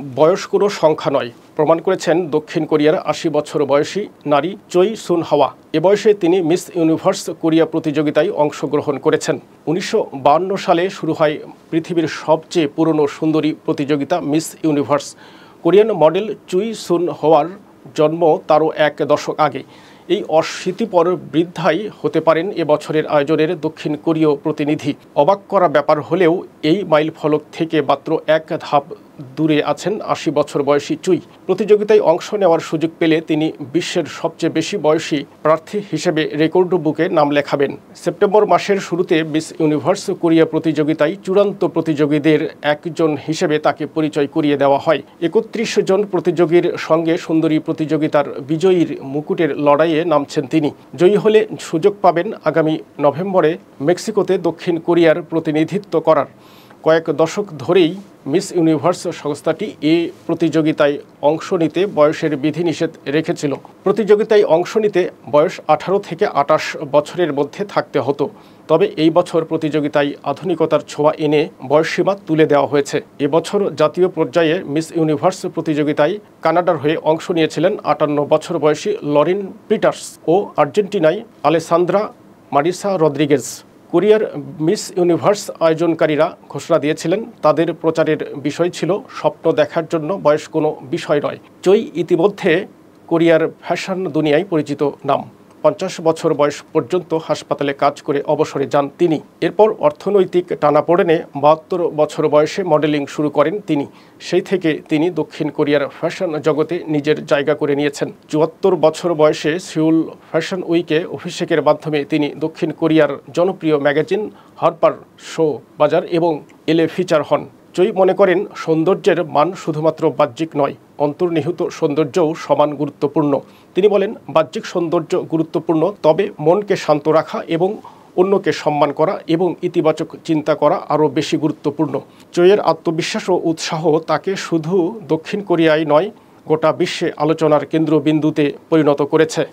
বয়স কোনো সংখ্যা নয় প্রমাণ করেছেন দক্ষিণ কোরিয়ার ৮০ বছর বয়সী নারী চই সুন হাওয়া। এ বয়সে তিনি মিস ইউনিভার্স কোরিয়া প্রতিযোগিতায় অংশগ্রহণ করেছেন। ১৯৫২ সালে শুরু হয় পৃথিবীর সবচেয়ে পুরনো সুন্দরী প্রতিযোগিতা মিস ইউনিভার্স। কোরিয়ান মডেল চুই সুন হাওয়ার জন্ম তারও এক দশক আগে। এই অশীতিপর বৃদ্ধাই হতে পারেন এবছরের আয়োজনের দক্ষিণ কোরীয় প্রতিনিধি। অবাক করা ব্যাপার হলেও এই মাইলফলক থেকে মাত্র এক ধাপ দূরে আছেন ৮০ বছর বয়সী চুই। প্রতিযোগিতায় অংশ নেওয়ার সুযোগ পেলে তিনি বিশ্বের সবচেয়ে বেশি বয়সী প্রার্থী হিসেবে রেকর্ড বুকে নাম লেখাবেন। সেপ্টেম্বর মাসের শুরুতে মিস ইউনিভার্স কোরিয়া প্রতিযোগিতায় চূড়ান্ত প্রতিযোগীদের একজন হিসেবে তাকে পরিচয় করিয়ে দেওয়া হয়। ৩১ জন প্রতিযোগীর সঙ্গে সুন্দরী প্রতিযোগিতার বিজয়ীর মুকুটের লড়াইয়ে নামছেন তিনি। জয়ী হলে সুযোগ পাবেন আগামী নভেম্বরে মেক্সিকোতে দক্ষিণ কোরিয়ার প্রতিনিধিত্ব করার। কয়েক দশক ধরেই মিস ইউনিভার্স সংস্থাটি এ প্রতিযোগিতায় অংশ নিতে বয়সের বিধিনিষেধ রেখেছিল। প্রতিযোগিতায় অংশ নিতে বয়স ১৮ থেকে ২৮ বছরের মধ্যে থাকতে হতো। তবে এই বছর প্রতিযোগিতায় আধুনিকতার ছোঁয়া এনে বয়সসীমা তুলে দেওয়া হয়েছে। এবছর জাতীয় পর্যায়ে মিস ইউনিভার্স প্রতিযোগিতায় কানাডার হয়ে অংশ নিয়েছিলেন ৫৮ বছর বয়সী লরিন পিটার্স ও আর্জেন্টিনায় আলেসান্দ্রা মারিসা রদ্রিগেজ। কোরিয়ার মিস ইউনিভার্স আয়োজনকারীরা ঘোষণা দিয়েছিলেন তাদের প্রচারের বিষয় ছিল স্বপ্ন দেখার জন্য বয়স কোনো বিষয় নয়। চই ইতিমধ্যে কোরিয়ার ফ্যাশন দুনিয়ায় পরিচিত নাম। ৫০ বছর বয়স পর্যন্ত হাসপাতালে কাজ করে অবসরে যান তিনি। এরপর অর্থনৈতিক টানাপোড়েনে ৭২ বছর বয়সে মডেলিং শুরু করেন তিনি। সেই থেকে তিনি দক্ষিণ কোরিয়ার ফ্যাশন জগতে নিজের জায়গা করে নিয়েছেন। ৭৪ বছর বয়সে সিউল ফ্যাশন উইকে অভিষেকের মাধ্যমে তিনি দক্ষিণ কোরিয়ার জনপ্রিয় ম্যাগাজিন হারপার শো বাজার এবং এলে ফিচার হন। চই মনে করেন সৌন্দর্যের মান শুধুমাত্র বাহ্যিক নয়, অন্তর্নিহিত সৌন্দর্যও সমান গুরুত্বপূর্ণ। তিনি বলেন, বাহ্যিক সৌন্দর্য গুরুত্বপূর্ণ, তবে মনকে শান্ত রাখা এবং অন্যকে সম্মান করা এবং ইতিবাচক চিন্তা করা আরও বেশি গুরুত্বপূর্ণ। চইয়ের আত্মবিশ্বাস ও উৎসাহ তাকে শুধু দক্ষিণ কোরিয়ায় নয়, গোটা বিশ্বে আলোচনার কেন্দ্রবিন্দুতে পরিণত করেছে।